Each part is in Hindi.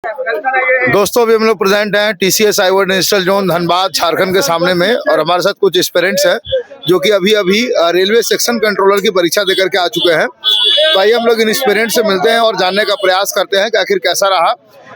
दोस्तों अभी हम लोग प्रेजेंट हैं TCS I-World industrial zone Dhanbad Jharkhand के सामने में, और हमारे साथ कुछ एस्पिरेंट्स हैं जो कि अभी रेलवे सेक्शन कंट्रोलर की परीक्षा देकर के आ चुके हैं। तो आइए हम लोग इन एस्पिरेंट्स से मिलते हैं और जानने का प्रयास करते हैं कि आखिर कैसा रहा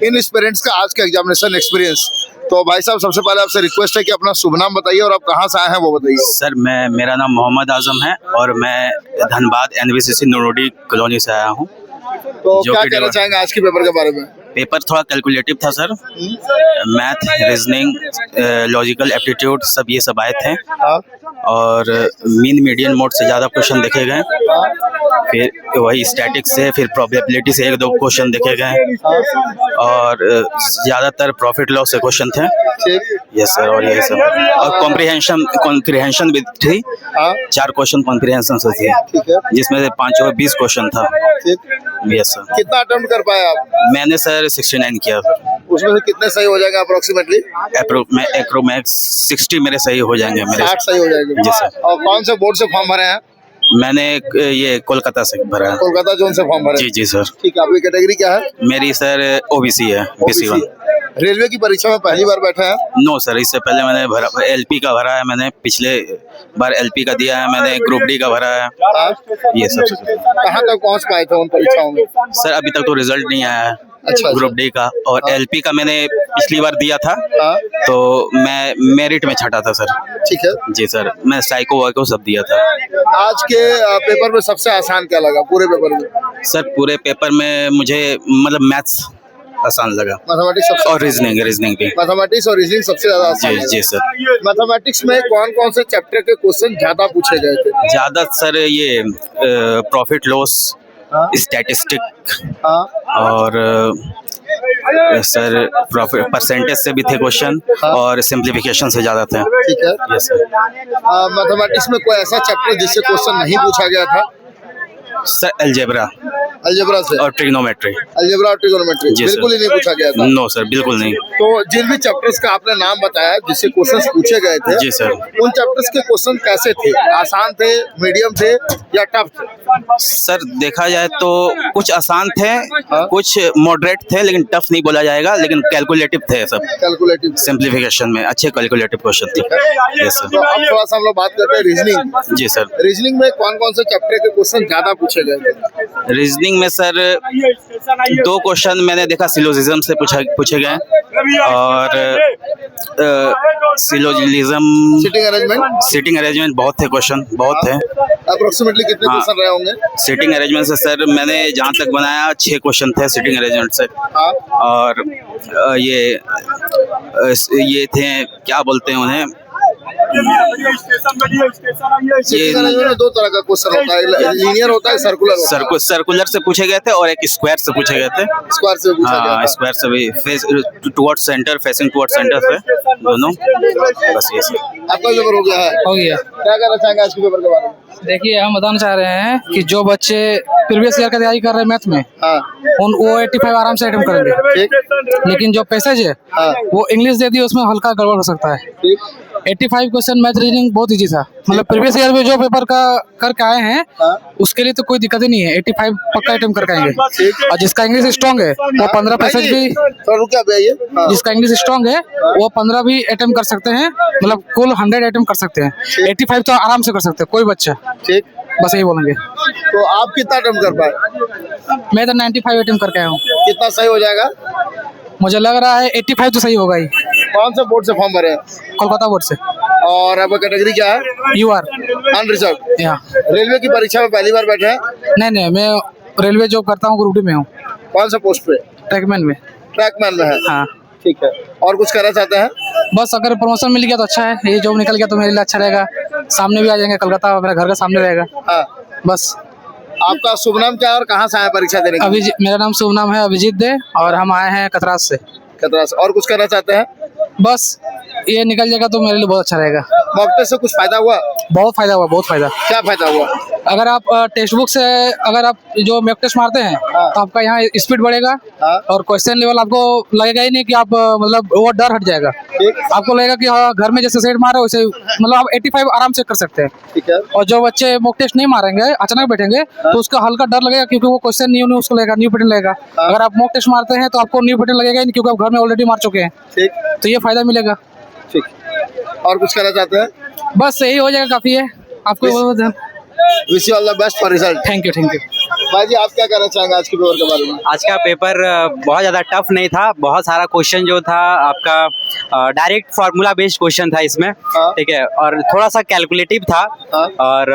इन एस्पिरेंट्स का आज का एग्जामिनेशन एक्सपीरियंस। तो भाई साहब, सबसे पहले आपसे रिक्वेस्ट है कि अपना शुभ नाम बताइए और आप कहाँ से आए हैं वो बताइए। सर मेरा नाम मोहम्मद आजम है और मैं धनबाद NVCC नोरोडी कॉलोनी से आया हूँ। तो क्या कहना चाहेंगे आज के पेपर के बारे में? पेपर थोड़ा कैलकुलेटिव था sir. Math, reasoning, logical aptitude सब आए थे। और मीन मीडियन मोड से ज़्यादा क्वेश्चन देखे गए। फिर वही स्टैटिक से, फिर प्रोबेबिलिटी से 1-2 क्वेश्चन देखे गए और ज़्यादातर प्रॉफिट लॉस से क्वेश्चन थे। Yes sir. और यही सब, और कॉम्प्रिहेंशन भी थी। 4 क्वेश्चन कॉम्प्रिहेंशन से थी, जिसमें से 5 और 20 क्वेश्चन था। Yes sir. कितना अटेम्प्ट कर पाए आप? मैंने सर 69 किया सर। उसमें से कितने सही हो जाएगा अप्रोक्सीमेटली? मैक्स 60 मेरे सही हो जाएंगे। मेरे 60 सही हो जाएंगे। जी सर। और कौन से बोर्ड से फॉर्म भरे हैं? मैंने ये कोलकाता से भरा है। कोलकाता जोन से फॉर्म भरे? जी सर। ठीक है। आपकी कैटेगरी क्या है? मेरी सर OBC है, BC1। रेलवे की परीक्षा में पहली बार बैठे हैं? नो सर, इससे पहले मैंने भरा, LP का भरा है मैंने। पिछले बार LP का दिया है मैंने, ग्रुप D का भरा है। ये सब। कहाँ तक पहुँच पाए थे उन परीक्षाओं में? सर अभी तक तो रिजल्ट नहीं आया है। अच्छा। ग्रुप D का और LP का मैंने पिछली बार दिया था। तो मैं मेरिट में छठा था सर। ठीक है जी सर। मैं साइको वाइको सब दिया था। आज के पेपर में सबसे आसान क्या लगा पूरे पेपर में? सर पूरे पेपर में मुझे मतलब मैथ्स आसान लगा, मैथमेटिक्स सबसे, और रीजनिंग भी। मैथमेटिक्स और रीजनिंग सबसे ज्यादा आसान लगा। जी सर। मैथमेटिक्स में कौन कौन से चैप्टर के क्वेश्चन ज्यादा पूछे गए थे? ज्यादा सर ये प्रॉफिट लॉस, स्टैटिस्टिक, और सर प्रॉफिट परसेंटेज से भी थे क्वेश्चन, और सिंप्लीफिकेशन से ज्यादा थे। ठीक है। Yes sir. मैथमेटिक्स में कोई ऐसा चैप्टर जिससे क्वेश्चन नहीं पूछा गया था? सर अलजेब्रा से और ट्रिग्नोमेट्री। अलजेब्रा और ट्रिग्नोमेट्री बिल्कुल ही नहीं पूछा गया था? नो सर, बिल्कुल नहीं। तो जिन भी चैप्टर्स का आपने नाम बताया जिससे क्वेश्चंस पूछे गए थे, जी सर, उन चैप्टर्स के क्वेश्चन कैसे थे? आसान थे, मीडियम थे या टफ थे? सर देखा जाए तो कुछ आसान थे, कुछ मॉडरेट थे, लेकिन टफ नहीं बोला जाएगा, लेकिन कैलकुलेटिव थे सब। कैलकुलेटिव, सिंप्लीफिकेशन में अच्छे कैलकुलेटिव क्वेश्चन थे। Yes sir. तो अब थोड़ा सा हम लोग बात करते हैं रीजनिंग। जी सर। रीजनिंग में कौन कौन से चैप्टर के क्वेश्चन ज्यादा पूछे गए थे? रीजनिंग में सर 2 क्वेश्चन मैंने देखा सिलोजिज्म से पूछे गए, और सिलोजिज्म, सिटिंग अरेंजमेंट बहुत थे क्वेश्चन, बहुत थे। अप्रोक्सीमेटली कितने क्वेश्चन रहे होंगे? सिटिंग अरेंजमेंट से सर मैंने जहाँ तक बनाया 6 क्वेश्चन थे सिटिंग अरेंजमेंट से। और ये थे, क्या बोलते हैं उन्हें, सिटिंग अरेंजमेंट में 2 तरह का क्वेश्चन होता है, लीनियर होता है, सर्कुलर। सर्कुलर से पूछे गए थे और एक स्क्वायर से पूछे गए थे। स्क्वायर से पूछा गया था। स्क्वायर से भी towards centre, facing towards centre से दोनों। बस ये सर। आपका पेपर हो गया है? हो गया। क्या कहना चाहेंगे आज के पेपर के बारे में? देखिए, हम बताना चाह रहे हैं कि जो बच्चे प्रीवियस ईयर का तैयारी कर रहे हैं मैथ में, वो 85 आराम से अटेम्प्ट करेंगे। लेकिन जो पैसेज है वो इंग्लिश दे दी, उसमें हल्का गड़बड़ हो सकता है। 85 क्वेश्चन मैथ रीजनिंग बहुत इजी था, मतलब प्रीवियस ईयर में जो पेपर का करके आए हैं उसके लिए तो कोई दिक्कत ही नहीं है। 85 पक्का अटेम्प्ट करके आएंगे। और जिसका इंग्लिश स्ट्रॉन्ग है वो 15 पैसेज भी, जिसका इंग्लिश स्ट्रॉन्ग है वो 15 भी अटेम्प्ट कर सकते हैं, मतलब कुल 100 अटेम्प्ट कर सकते हैं। 85 तो आराम से कर सकते हैं कोई बच्चा। ठीक, बस यही बोलेंगे। तो आप कितना अटेम्प्ट कर पाए? मैं तो 95 अटेम्प्ट करके आया हूँ। कितना सही हो जाएगा? मुझे लग रहा है 85 तो सही होगा ही। कौन से बोर्ड से फॉर्म भरे हैं? कोलकाता बोर्ड से। और आपका कैटेगरी क्या है? UR unreserved. यहाँ रेलवे की परीक्षा में पहली बार बैठे हैं? नहीं, मैं रेलवे जॉब करता हूँ, ग्रुप D में हूँ। कौन सा पोस्ट पे? ट्रैकमैन में। ट्रैकमैन में है? हाँ। ठीक है। और कुछ करना चाहते हैं? बस अगर प्रमोशन मिल गया तो अच्छा है, ये जॉब निकल गया तो मेरे लिए अच्छा रहेगा। सामने भी आ जाएंगे, कलकत्ता मेरा घर का सामने रहेगा। हाँ। बस। आपका शुभ नाम क्या है और कहाँ से आए परीक्षा देने? मेरा नाम शुभ नाम है अभिजीत दे, और हम आए हैं कतरास से। कतरास। और कुछ करना चाहते हैं? बस ये निकल जाएगा तो मेरे लिए बहुत अच्छा रहेगा। मॉक टेस्ट से कुछ फायदा हुआ? बहुत फायदा हुआ, बहुत फायदा। क्या फायदा हुआ? अगर आप टेक्स्ट बुक से अगर आप जो मैक टेस्ट मारते हैं तो आपका यहाँ स्पीड बढ़ेगा और क्वेश्चन लेवल आपको लगेगा ही नहीं कि आप मतलब वो डर हट जाएगा। आपको लगेगा कि हाँ घर में जैसे सेट मारे वैसे मतलब आप 85 आराम से कर सकते हैं। ठीक है। और जो बच्चे मॉक टेस्ट नहीं मारेंगे अचानक बैठेंगे तो उसका हल्का डर लगेगा क्योंकि वो क्वेश्चन न्यू उसको लगेगा, न्यू पैटर्न लगेगा। अगर आप मॉक टेस्ट मारते हैं तो आपको न्यू पैटर्न लगेगा ही नहीं क्योंकि आप घर में ऑलरेडी मार चुके हैं। ठीक। तो ये फायदा मिलेगा। ठीक। और कुछ कहना चाहते हैं? बस यही हो जाएगा, काफी है। आपको wish you all the best for result. Thank you. भाई जी आप क्या कहना चाहेंगे आज के पेपर के बारे में? आज का पेपर बहुत ज़्यादा टफ नहीं था। बहुत सारा क्वेश्चन जो था आपका डायरेक्ट फार्मूला बेस्ड क्वेश्चन था इसमें। ठीक है। और थोड़ा सा कैलकुलेटिव था। और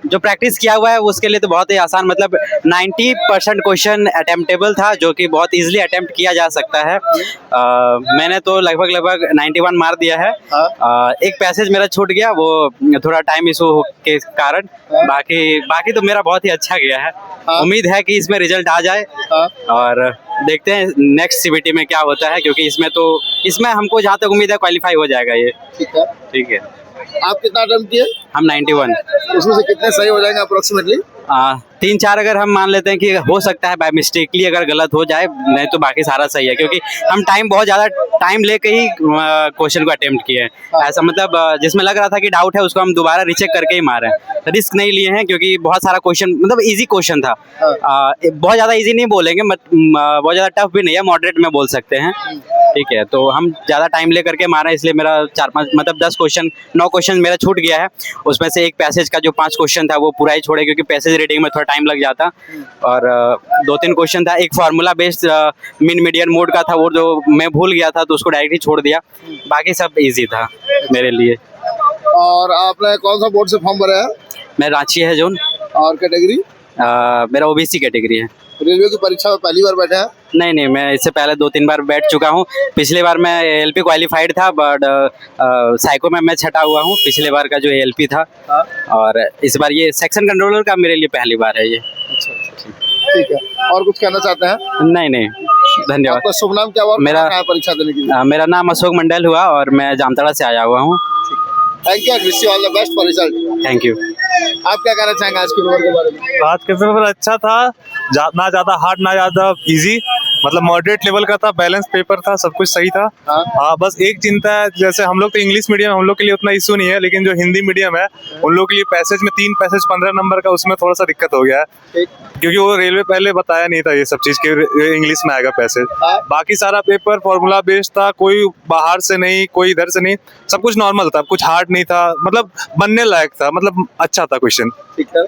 जो प्रैक्टिस किया हुआ है उसके लिए तो बहुत ही आसान, मतलब 90% क्वेश्चन अटेम्प्टेबल था जो कि बहुत इजीली अटेम्प्ट किया जा सकता है। मैंने तो लगभग 91 मार दिया है। एक पैसेज मेरा छूट गया, वो थोड़ा टाइम इशू के कारण। बाकी तो मेरा बहुत ही अच्छा गया है। उम्मीद है कि इसमें रिजल्ट आ जाए और देखते हैं नेक्स्ट सीबीटी में क्या होता है, क्योंकि इसमें हमको जहाँ तक उम्मीद है क्वालिफाई हो जाएगा ये। ठीक है। आप कितना अटेम्प्ट किए? हम 91। उसमें से कितने सही हो जाएंगे अप्रोक्सीमेटली? 3-4 अगर हम मान लेते हैं कि हो सकता है बाय मिस्टेकली अगर गलत हो जाए, नहीं तो बाकी सारा सही है, क्योंकि हम बहुत ज़्यादा टाइम लेके ही क्वेश्चन को अटेम्प्ट किए हैं। ऐसा मतलब जिसमें लग रहा था कि डाउट है उसको हम दोबारा रिचेक करके ही मारे हैं। रिस्क नहीं लिए हैं क्योंकि बहुत सारा क्वेश्चन मतलब इजी क्वेश्चन था। बहुत ज़्यादा इजी नहीं बोलेंगे, बहुत ज़्यादा टफ भी नहीं है, मॉडरेट में बोल सकते हैं। ठीक है। तो हम ज़्यादा टाइम ले करके मारे, इसलिए मेरा 4-5 मतलब 9 क्वेश्चन मेरा छूट गया है। उसमें से एक पैसेज का जो 5 क्वेश्चन था वो पूरा ही छोड़े, क्योंकि पैसेज रीडिंग में थोड़ा टाइम लग जाता। और 2-3 क्वेश्चन था, एक formula based mean median mode का था, वो जो मैं भूल गया था तो उसको डायरेक्ट ही छोड़ दिया। बाकी सब इजी था मेरे लिए। और आपने कौन सा बोर्ड से फॉर्म भरा है? मैं रांची है जोन। और कैटेगरी? मेरा ओबीसी कैटेगरी है। रेलवे की परीक्षा में पहली बार बैठे हैं? नहीं, मैं इससे पहले 2-3 बार बैठ चुका हूँ। पिछले बार मैं एएलपी क्वालिफाइड था, बट साइको में मैं छटा हुआ हूँ। पिछले बार का जो एएलपी था। और इस बार ये सेक्शन कंट्रोलर का मेरे लिए पहली बार है ये। अच्छा। ठीक है। और कुछ कहना चाहते हैं? नहीं, धन्यवाद। आपका शुभ नाम क्या हुआ? मेरा परीक्षा देने के लिए? मेरा नाम अशोक मंडल हुआ और मैं जामताड़ा से आया हुआ हूँ। Thank you. Wish you all the best for result. Thank you. आप क्या कहना चाहेंगे आज के पेपर के बारे में? आज का पेपर अच्छा था, ना ज़्यादा हार्ड ना ज़्यादा इजी, मतलब मॉडरेट लेवल का था, बैलेंस पेपर था, सब कुछ सही था। हाँ, बस एक चिंता है, जैसे हम लोग तो इंग्लिश मीडियम, हम लोग के लिए उतना इशू नहीं है, लेकिन जो हिंदी मीडियम है उन लोग के लिए पैसेज में 3 पैसेज 15 नंबर का, उसमें थोड़ा सा दिक्कत हो गया है, क्योंकि वो रेलवे पहले बताया नहीं था ये सब चीज़ के इंग्लिश में आएगा पैसेज। बाकी सारा पेपर फॉर्मूला बेस्ड था, कोई बाहर से नहीं, कोई इधर से नहीं, सब कुछ नॉर्मल था, कुछ हार्ड नहीं था, मतलब बनने लायक था, मतलब अच्छा था क्वेश्चन। ठीक है।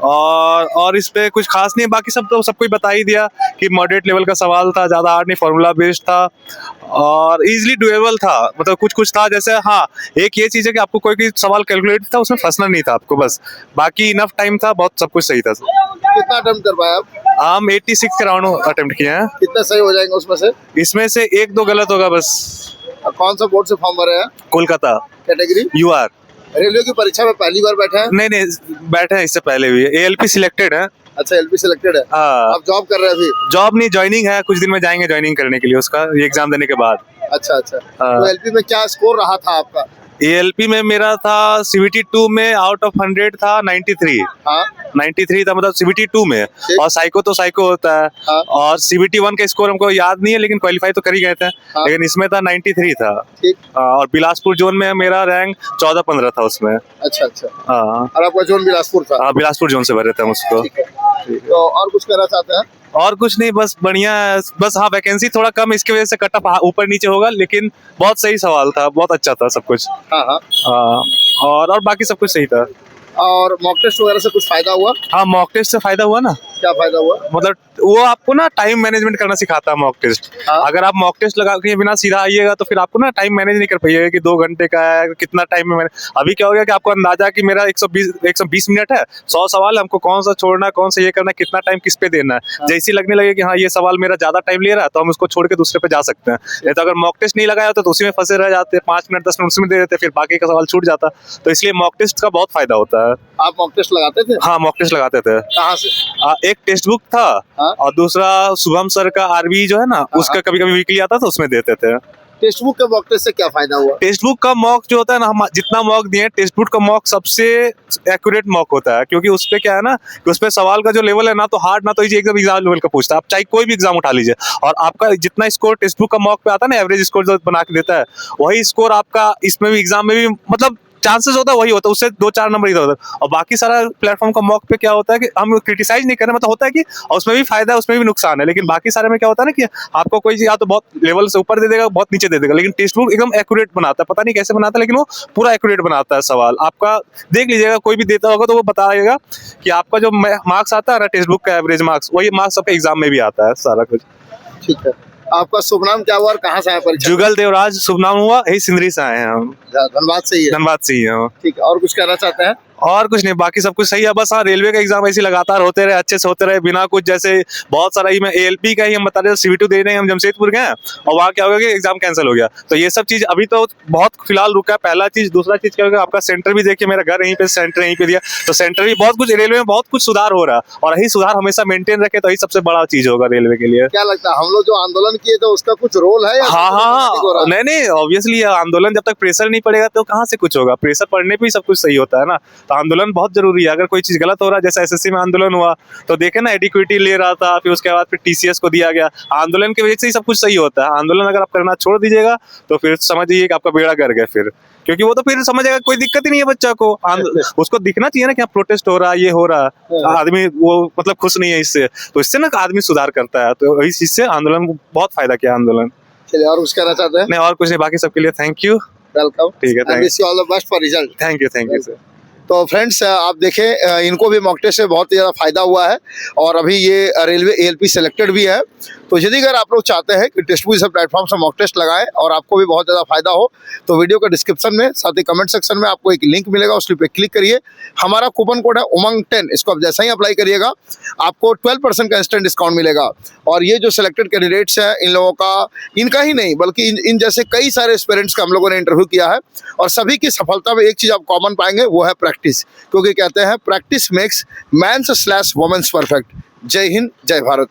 और इस पे कुछ खास नहीं, बाकी सब तो सब कुछ बता ही दिया कि मॉडरेट लेवल का सवाल था, ज़्यादा हार्ड नहीं, फॉर्मूला बेस्ड था और इजीली डुएबल था। मतलब कुछ था, जैसे हाँ एक ये चीज़ है कि आपको कोई सवाल कैलकुलेट था, उसमें फंसना नहीं था आपको, बस बाकी इनफ टाइम था, बहुत सब कुछ सही था। कितना अटेम्प्ट कर पाए आप? हम 86 के राउंड अटेम्प्ट किए हैं। कितना सही हो जाएंगे उसमें से? इसमें से 1-2 गलत होगा बस। कौन सा बोर्ड से फॉर्म भरे हैं? कोलकाता। कैटेगरी? यूआर। रेलवे की परीक्षा में पहली बार बैठे हैं? नहीं, बैठे हैं इससे पहले भी, एएलपी सिलेक्टेड है। अच्छा, एलपी सिलेक्टेड है। आप जॉब कर रहे हैं अभी? जॉब नहीं, ज्वाइनिंग है, कुछ दिन में जाएंगे ज्वाइनिंग करने के लिए, उसका ये एग्जाम देने के बाद। अच्छा। तो एलपी में क्या स्कोर रहा था आपका? एएलपी में मेरा था CBT 2 में आउट ऑफ 100 था 93। 93 था, मतलब CBT 2 में। और साइको तो साइको होता है। और CBT 1 का स्कोर हमको याद नहीं है, लेकिन क्वालिफाई तो कर ही गए थे। लेकिन इसमें था 93 था। और बिलासपुर जोन में मेरा रैंक 14-15 था उसमें। अच्छा। और आपका जोन बिलासपुर था? हाँ, बिलासपुर जोन से भरे थे हम उसको। तो और कुछ कहना चाहते हैं? और कुछ नहीं, बस बढ़िया है। बस हाँ, वैकेंसी थोड़ा कम, इसकी वजह से कट ऑफ ऊपर नीचे होगा, लेकिन बहुत सही सवाल था, बहुत अच्छा था सब कुछ। और बाकी सब कुछ सही था। और मॉक टेस्ट वगैरह से कुछ फायदा हुआ? हाँ, मॉक टेस्ट से फायदा हुआ ना। क्या फायदा हुआ? मतलब वो आपको ना टाइम मैनेजमेंट करना सिखाता है मॉक टेस्ट। अगर आप मॉक टेस्ट लगा के बिना सीधा आइएगा तो फिर आपको ना टाइम मैनेज नहीं कर पाइएगा कि 2 घंटे का है, कितना टाइम में मैंने। अभी क्या हो गया कि आपको अंदाजा कि मेरा 120 मिनट है, 100 सवाल, हमको कौन सा छोड़ना, कौन सा ये करना, कितना टाइम किस पे देना है। जैसे लगने लगे कि हाँ ये सवाल मेरा ज्यादा टाइम ले रहा है, तो हम उसको छोड़ के दूसरे पे जा सकते हैं। नहीं तो अगर मॉक टेस्ट नहीं लगाया होता तो उसी में फंसे रह जाते, 5 मिनट 10 मिनट उसमें दे देते, फिर बाकी का सवाल छूट जाता। तो इसलिए मॉक टेस्ट का बहुत फायदा होता है। आप मॉक टेस्ट लगाते थे? हाँ, मॉक टेस्ट लगाते थे। कहाँ से? एक टेक्स्ट बुक था और दूसरा शुभम सर का आरबी जो है ना, उसका कभी कभी वीकली आता था, उसमें देते थे। टेक्स्ट बुक के मॉक टेस्ट से क्या फायदा हुआ? टेक्स्ट बुक का मॉक जो होता है ना, हम जितना मॉक दिए, टेक्स्ट बुक का मॉक सबसे एक्यूरेट मॉक होता है, क्योंकि उस पे क्या है ना कि उस पे सवाल का जो लेवल है ना तो हार्ड ना तो इजी, एकदम एग्जाम लेवल का पूछता है। आप चाहे कोई भी एग्जाम उठा लीजिए और आपका जितना स्कोर टेक्स्ट बुक का मॉक पे आता है ना, एवरेज स्कोर जो बना के देता है, वही स्कोर आपका इसमें भी एग्जाम में भी मतलब चांसेस होता है वही होता है, उससे 2-4 नंबर इधर उधर। और बाकी सारा प्लेटफॉर्म का मॉक पे क्या होता है कि हम क्रिटिसाइज नहीं कर रहे, मतलब होता है कि उसमें भी फायदा है उसमें भी नुकसान है, लेकिन बाकी सारे में क्या होता है ना कि आपको कोई चीज या तो बहुत लेवल से ऊपर दे देगा, बहुत नीचे दे देगा, लेकिन टेक्स्ट बुक एकदम एक्यूरेट बनाता है। पता नहीं कैसे बनाता है, लेकिन वो पूरा एक्यूरेट बनाता है सवाल। आपका देख लीजिएगा, कोई भी देता होगा तो वो बताएगा कि आपका जो मार्क्स आता है ना टेक्स्ट बुक का एवरेज मार्क्स, वही मार्क्स आपके एग्जाम में भी आता है सारा कुछ। ठीक है, आपका शुभ नाम क्या हुआ और कहाँ से आया परीक्षा? जुगल देवराज शुभ नाम हुआ, यही सिंदरी से आए हैं हम, धनबाद से ही है। धनबाद से ही हैं हम। ठीक है, और कुछ कहना चाहते हैं? और कुछ नहीं, बाकी सब कुछ सही है। बस हाँ, रेलवे का एग्जाम ऐसे लगातार होते रहे, अच्छे से होते रहे, बिना कुछ जैसे बहुत सारा ही मैं ALP का ही हम बता रहे CV2 दे रहे हैं, हम जमशेदपुर गए और वहाँ क्या हो गया कि एग्जाम कैंसिल हो गया। तो ये सब चीज अभी तो बहुत फिलहाल रुका है, पहला चीज। दूसरा चीज क्या होगा, आपका सेंटर भी देखिए, मेरा घर यहीं पे, सेंटर यहीं पे दिया, तो सेंटर भी बहुत कुछ, रेलवे में बहुत कुछ सुधार हो रहा है, और यही सुधार हमेशा मेंटेन रखे तो यही सबसे बड़ा चीज होगा रेलवे के लिए। क्या लगता है हम लोग जो आंदोलन किए तो उसका कुछ रोल है या हाँ हाँ, नहीं ऑब्वियसली आंदोलन जब तक प्रेशर नहीं पड़ेगा तो कहाँ से कुछ होगा, प्रेशर पड़ने पे ही सब कुछ सही होता है ना। तो आंदोलन बहुत जरूरी है। अगर कोई चीज गलत हो रहा है, जैसे SSC में आंदोलन हुआ तो देखे ना, एडिक्विटी ले रहा था, फिर उसके बाद फिर TCS को दिया गया, आंदोलन की वजह से ही सब कुछ सही होता है। आंदोलन अगर आप करना छोड़ दीजिएगा तो फिर समझिए कि आपका बेड़ा कर गया फिर, क्योंकि वो तो फिर समझेगा कोई दिक्कत ही नहीं है बच्चा को। उसको दिखना चाहिए ना कि प्रोटेस्ट हो रहा है, ये हो रहा है, आदमी वो मतलब खुश नहीं है इससे, तो इससे ना आदमी सुधार करता है। तो इस चीज से आंदोलन बहुत फायदा किया आंदोलन। चलिए, और कुछ कहना चाहते हैं? नहीं, और कुछ नहीं, बाकी सबके लिए थैंक यू, वेलकम। ठीक है, wish you all the best for result. Thank you sir. तो फ्रेंड्स, आप देखें, इनको भी मॉक टेस्ट से बहुत ही ज़्यादा फायदा हुआ है और अभी ये रेलवे ALP सेलेक्टेड भी है। तो यदि अगर आप लोग चाहते हैं कि टेस्ट बुक जैसे प्लेटफॉर्म से मॉक टेस्ट लगाएं और आपको भी बहुत ज़्यादा फायदा हो, तो वीडियो के डिस्क्रिप्शन में साथ ही कमेंट सेक्शन में आपको एक लिंक मिलेगा, उस लिंक पे क्लिक करिए। हमारा कूपन कोड है उमंग10, इसको आप जैसा ही अप्लाई करिएगा आपको 12% का इंस्टेंट डिस्काउंट मिलेगा। और ये जो सिलेक्टेड कैंडिडेट्स हैं, इन लोगों का, इनका ही नहीं बल्कि इन जैसे कई सारे एस्पिरेंट्स का हम लोगों ने इंटरव्यू किया है और सभी की सफलता में एक चीज़ आप कॉमन पाएंगे, वो है प्रैक्टिस। क्योंकि कहते हैं प्रैक्टिस मेक्स मैन्स/वुमेन्स परफेक्ट। जय हिंद, जय भारत।